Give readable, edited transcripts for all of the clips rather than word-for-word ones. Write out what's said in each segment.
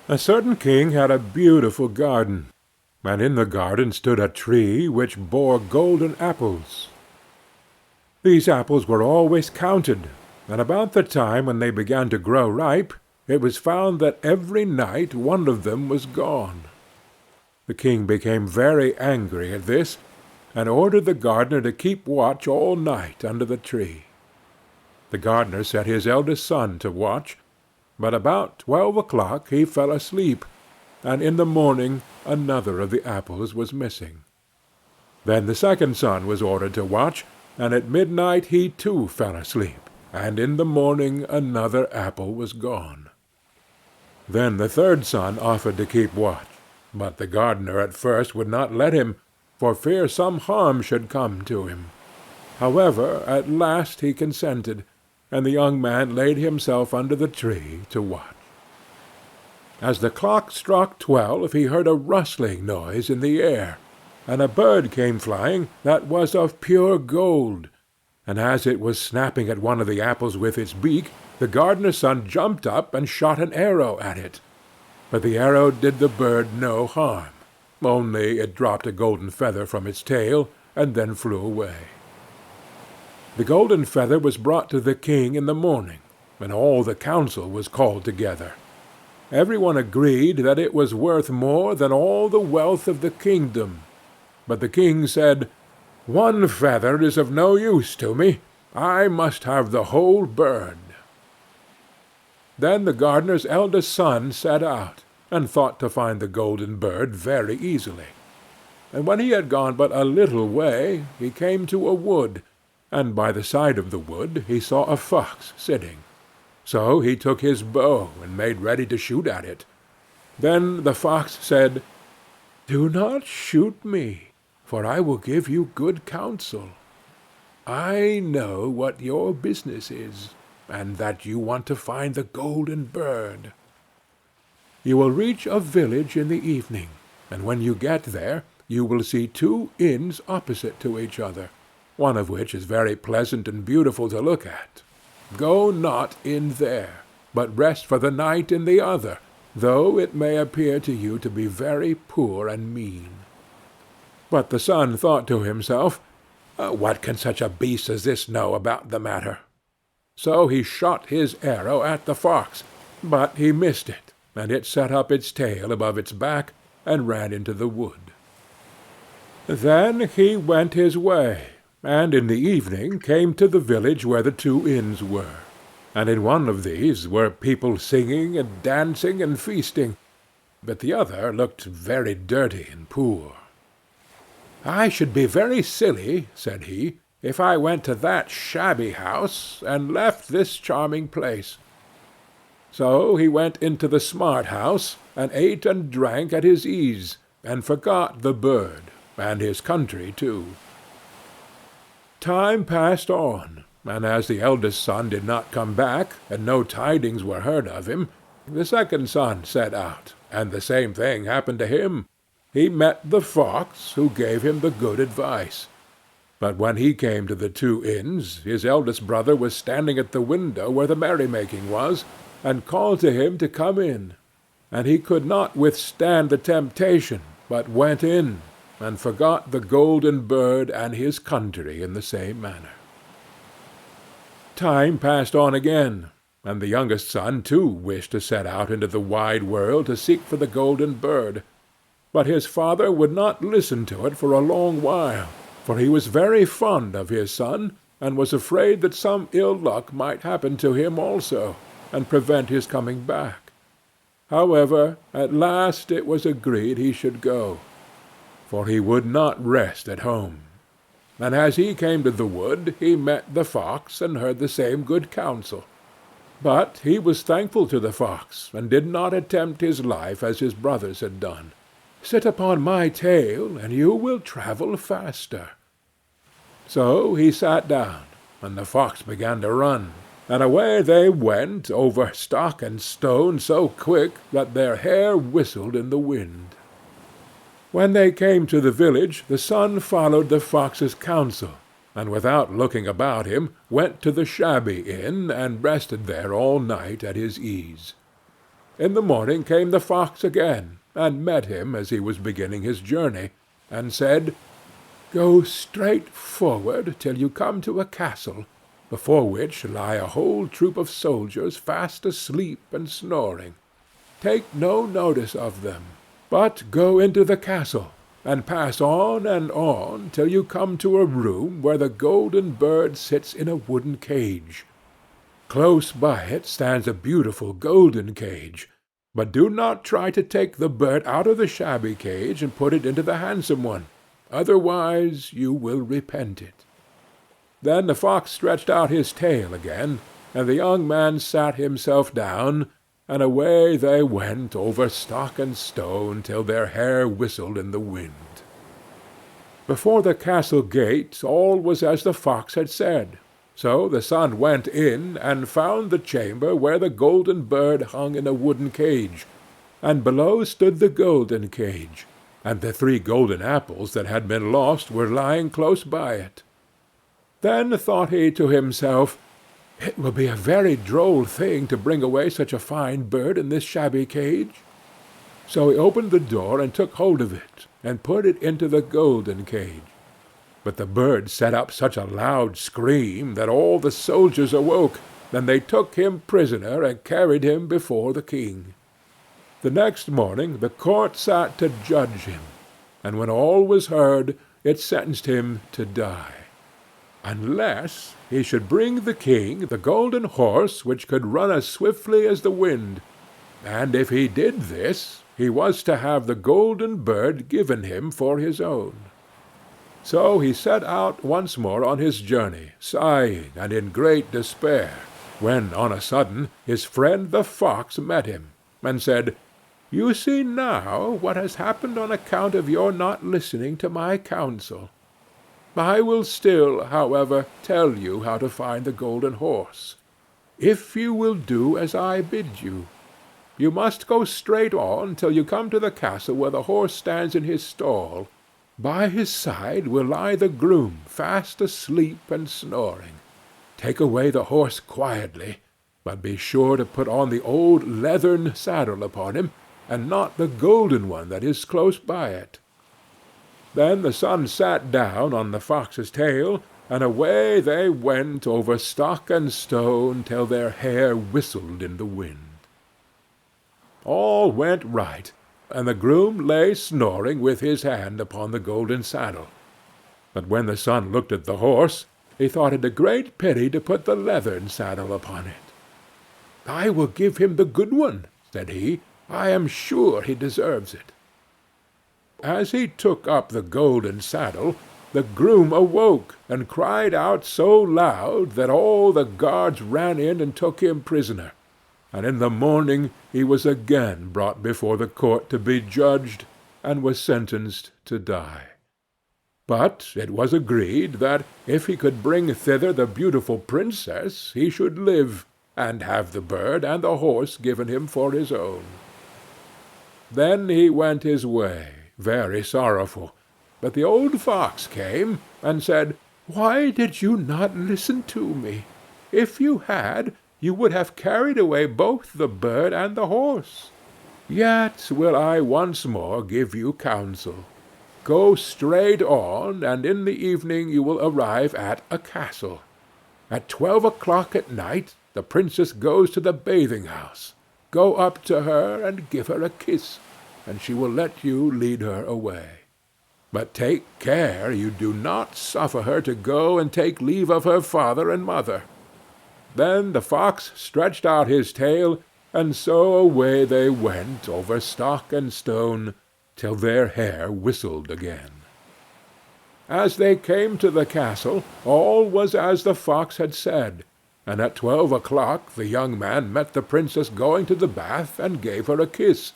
A certain king had a beautiful garden, and in the garden stood a tree which bore golden apples. These apples were always counted, and about the time when they began to grow ripe, it was found that every night one of them was gone. The king became very angry at this, and ordered the gardener to keep watch all night under the tree. The gardener set his eldest son to watch, but about 12 o'clock he fell asleep, and in the morning another of the apples was missing. Then the second son was ordered to watch, and at midnight he too fell asleep, and in the morning another apple was gone. Then the third son offered to keep watch, but the gardener at first would not let him, for fear some harm should come to him. However, at last he consented, and the young man laid himself under the tree to watch. As the clock struck 12 he heard a rustling noise in the air, and a bird came flying that was of pure gold, and as it was snapping at one of the apples with its beak, the gardener's son jumped up and shot an arrow at it. But the arrow did the bird no harm, only it dropped a golden feather from its tail, and then flew away. The golden feather was brought to the king in the morning, and all the council was called together. Every one agreed that it was worth more than all the wealth of the kingdom. But the king said, "One feather is of no use to me. I must have the whole bird." Then the gardener's eldest son set out, and thought to find the golden bird very easily. And when he had gone but a little way, he came to a wood, and by the side of the wood he saw a fox sitting. So he took his bow and made ready to shoot at it. Then the fox said, "Do not shoot me, for I will give you good counsel. I know what your business is, and that you want to find the golden bird. You will reach a village in the evening, and when you get there you will see two inns opposite to each other, one of which is very pleasant and beautiful to look at. Go not in there, but rest for the night in the other, though it may appear to you to be very poor and mean." But the son thought to himself, "What can such a beast as this know about the matter?" So he shot his arrow at the fox, but he missed it, and it set up its tail above its back and ran into the wood. Then he went his way, and in the evening came to the village where the two inns were, and in one of these were people singing and dancing and feasting, but the other looked very dirty and poor. "I should be very silly," said he, "if I went to that shabby house and left this charming place." So he went into the smart house, and ate and drank at his ease, and forgot the bird, and his country too. Time passed on, and as the eldest son did not come back, and no tidings were heard of him, the second son set out, and the same thing happened to him. He met the fox, who gave him the good advice. But when he came to the two inns, his eldest brother was standing at the window where the merrymaking was, and called to him to come in. And he could not withstand the temptation, but went in, and forgot the golden bird and his country in the same manner. Time passed on again, and the youngest son too wished to set out into the wide world to seek for the golden bird. But his father would not listen to it for a long while, for he was very fond of his son, and was afraid that some ill luck might happen to him also, and prevent his coming back. However, at last it was agreed he should go, for he would not rest at home. And as he came to the wood, he met the fox, and heard the same good counsel. But he was thankful to the fox, and did not attempt his life as his brothers had done. "Sit upon my tail, and you will travel faster." So he sat down, and the fox began to run, and away they went over stock and stone so quick that their hair whistled in the wind. When they came to the village, the son followed the fox's counsel, and without looking about him went to the shabby inn, and rested there all night at his ease. In the morning came the fox again, and met him as he was beginning his journey, and said, "Go straight forward till you come to a castle, before which lie a whole troop of soldiers fast asleep and snoring. Take no notice of them, but go into the castle, and pass on till you come to a room where the golden bird sits in a wooden cage. Close by it stands a beautiful golden cage, but do not try to take the bird out of the shabby cage and put it into the handsome one, otherwise you will repent it." Then the fox stretched out his tail again, and the young man sat himself down, and away they went over stock and stone till their hair whistled in the wind. Before the castle gate all was as the fox had said. So the son went in and found the chamber where the golden bird hung in a wooden cage, and below stood the golden cage, and the 3 golden apples that had been lost were lying close by it. Then thought he to himself, "It will be a very droll thing to bring away such a fine bird in this shabby cage." So he opened the door and took hold of it, and put it into the golden cage. But the bird set up such a loud scream that all the soldiers awoke, and they took him prisoner and carried him before the king. The next morning the court sat to judge him, and when all was heard, it sentenced him to die, unless he should bring the king the golden horse which could run as swiftly as the wind, and if he did this, he was to have the golden bird given him for his own. So he set out once more on his journey, sighing and in great despair, when on a sudden his friend the fox met him, and said, "You see now what has happened on account of your not listening to my counsel. I will still, however, tell you how to find the golden horse, if you will do as I bid you. You must go straight on till you come to the castle where the horse stands in his stall. By his side will lie the groom, fast asleep and snoring. Take away the horse quietly, but be sure to put on the old leathern saddle upon him, and not the golden one that is close by it." Then the son sat down on the fox's tail, and away they went over stock and stone till their hair whistled in the wind. All went right, and the groom lay snoring with his hand upon the golden saddle. But when the son looked at the horse, he thought it a great pity to put the leathern saddle upon it. "I will give him the good one," said he. "I am sure he deserves it." As he took up the golden saddle, the groom awoke, and cried out so loud that all the guards ran in and took him prisoner, and in the morning he was again brought before the court to be judged, and was sentenced to die. But it was agreed that if he could bring thither the beautiful princess he should live, and have the bird and the horse given him for his own. Then he went his way, very sorrowful, but the old fox came and said, "Why did you not listen to me? If you had, you would have carried away both the bird and the horse. Yet will I once more give you counsel. Go straight on, and in the evening you will arrive at a castle. At 12 o'clock at night the princess goes to the bathing-house. Go up to her and give her a kiss, and she will let you lead her away. But take care you do not suffer her to go and take leave of her father and mother." Then the fox stretched out his tail, and so away they went over stock and stone, till their hair whistled again. As they came to the castle, all was as the fox had said, and at 12 o'clock the young man met the princess going to the bath, and gave her a kiss,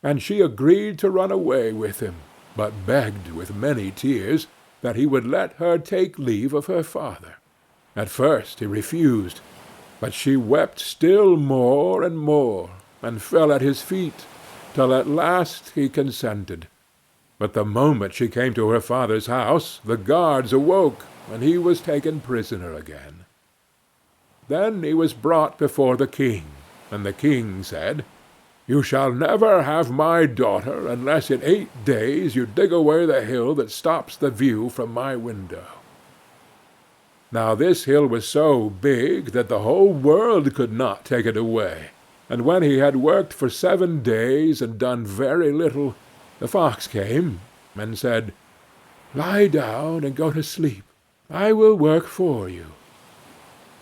and she agreed to run away with him, but begged with many tears that he would let her take leave of her father. At first he refused, but she wept still more and more, and fell at his feet, till at last he consented. But the moment she came to her father's house, the guards awoke, and he was taken prisoner again. Then he was brought before the king, and the king said, "You shall never have my daughter unless in 8 days you dig away the hill that stops the view from my window." Now this hill was so big that the whole world could not take it away, and when he had worked for 7 days and done very little, the fox came and said, "Lie down and go to sleep. I will work for you."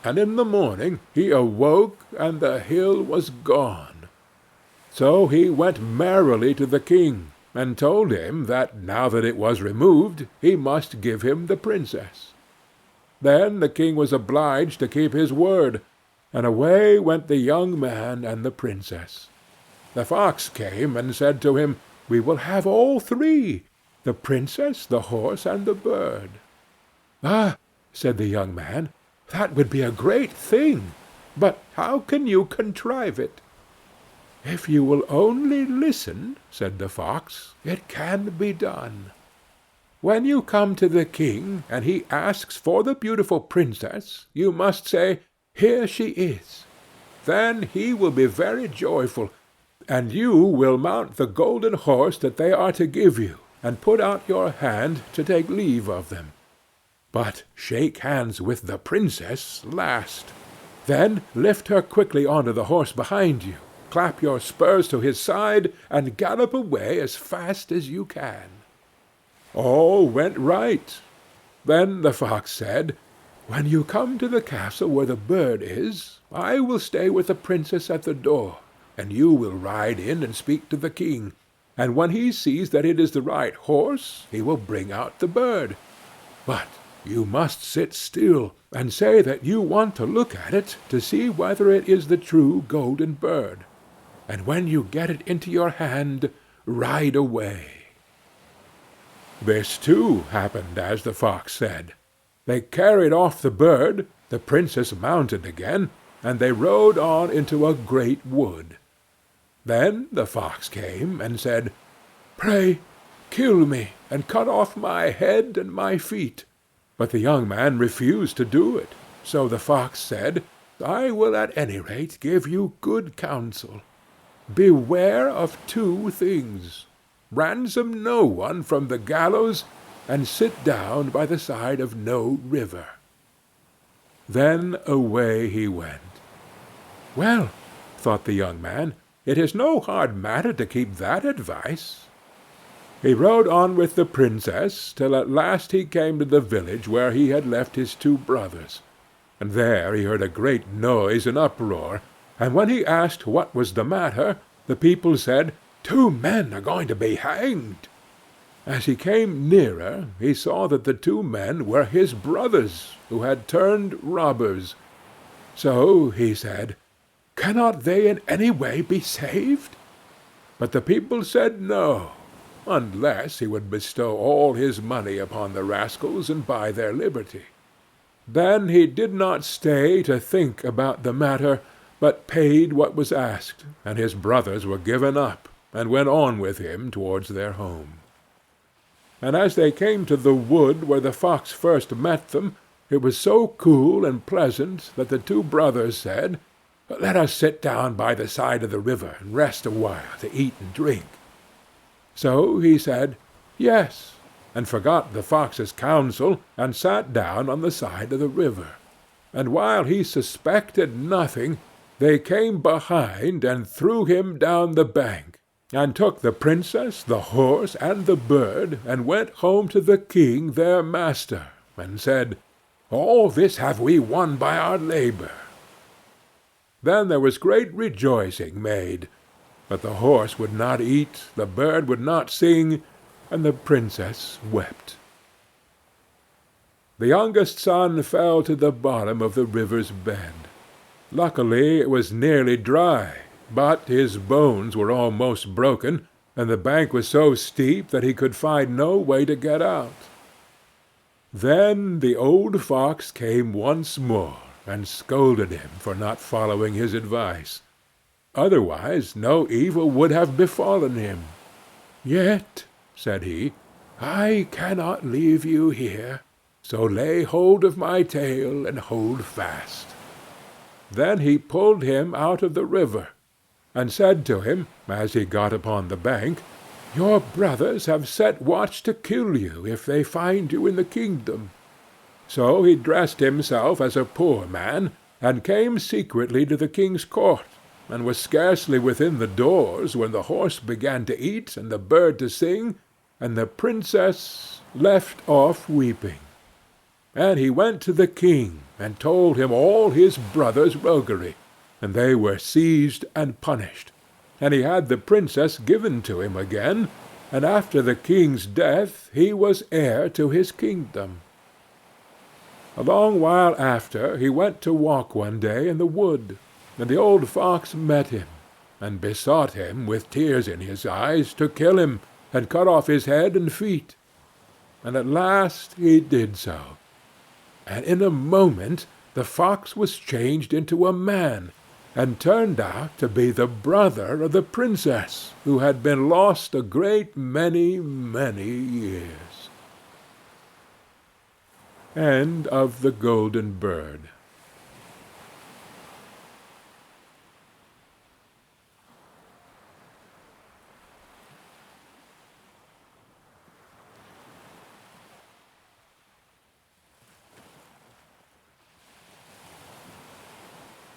And in the morning he awoke, and the hill was gone. So he went merrily to the king, and told him that now that it was removed, he must give him the princess. Then the king was obliged to keep his word, and away went the young man and the princess. The fox came and said to him, "We will have all 3, the princess, the horse, and the bird." "Ah," said the young man, "that would be a great thing, but how can you contrive it?" "If you will only listen," said the fox, "it can be done. When you come to the king, and he asks for the beautiful princess, you must say, 'Here she is.' Then he will be very joyful, and you will mount the golden horse that they are to give you, and put out your hand to take leave of them. But shake hands with the princess last. Then lift her quickly onto the horse behind you, clap your spurs to his side, and gallop away as fast as you can." All went right. Then the fox said, "When you come to the castle where the bird is, I will stay with the princess at the door, and you will ride in and speak to the king, and when he sees that it is the right horse, he will bring out the bird. But you must sit still, and say that you want to look at it to see whether it is the true golden bird. And when you get it into your hand, ride away." This too happened as the fox said. They carried off the bird, the princess mounted again, and they rode on into a great wood. Then the fox came and said, "Pray kill me, and cut off my head and my feet." But the young man refused to do it, so the fox said, "I will at any rate give you good counsel. Beware of 2 things. Ransom no one from the gallows, and sit down by the side of no river." Then away he went. "Well," thought the young man, "it is no hard matter to keep that advice." He rode on with the princess, till at last he came to the village where he had left his 2 brothers, and there he heard a great noise and uproar, and when he asked what was the matter, the people said, "2 men are going to be hanged." As he came nearer, he saw that the 2 men were his brothers, who had turned robbers. So he said, "Cannot they in any way be saved?" But the people said no, unless he would bestow all his money upon the rascals and buy their liberty. Then he did not stay to think about the matter, but paid what was asked, and his brothers were given up, and went on with him towards their home. And as they came to the wood where the fox first met them, it was so cool and pleasant that the 2 brothers said, "Let us sit down by the side of the river and rest a while to eat and drink." So he said, "Yes," and forgot the fox's counsel, and sat down on the side of the river. And while he suspected nothing, they came behind and threw him down the bank, and took the princess, the horse, and the bird, and went home to the king their master, and said, "All this have we won by our labor." Then there was great rejoicing made, but the horse would not eat, the bird would not sing, and the princess wept. The youngest son fell to the bottom of the river's bed. Luckily it was nearly dry, but his bones were almost broken, and the bank was so steep that he could find no way to get out. Then the old fox came once more, and scolded him for not following his advice. Otherwise no evil would have befallen him. "Yet," said he, "I cannot leave you here, so lay hold of my tail and hold fast." Then he pulled him out of the river. and said to him, as he got upon the bank, "Your brothers have set watch to kill you if they find you in the kingdom." So he dressed himself as a poor man, and came secretly to the king's court, and was scarcely within the doors when the horse began to eat and the bird to sing, and the princess left off weeping. And he went to the king, and told him all his brothers' roguery, and they were seized and punished. And he had the princess given to him again, and after the king's death he was heir to his kingdom. A long while after he went to walk one day in the wood, and the old fox met him, and besought him with tears in his eyes to kill him, and cut off his head and feet. And at last he did so, and in a moment the fox was changed into a man, and turned out to be the brother of the princess, who had been lost a great many, many years. End of The Golden Bird.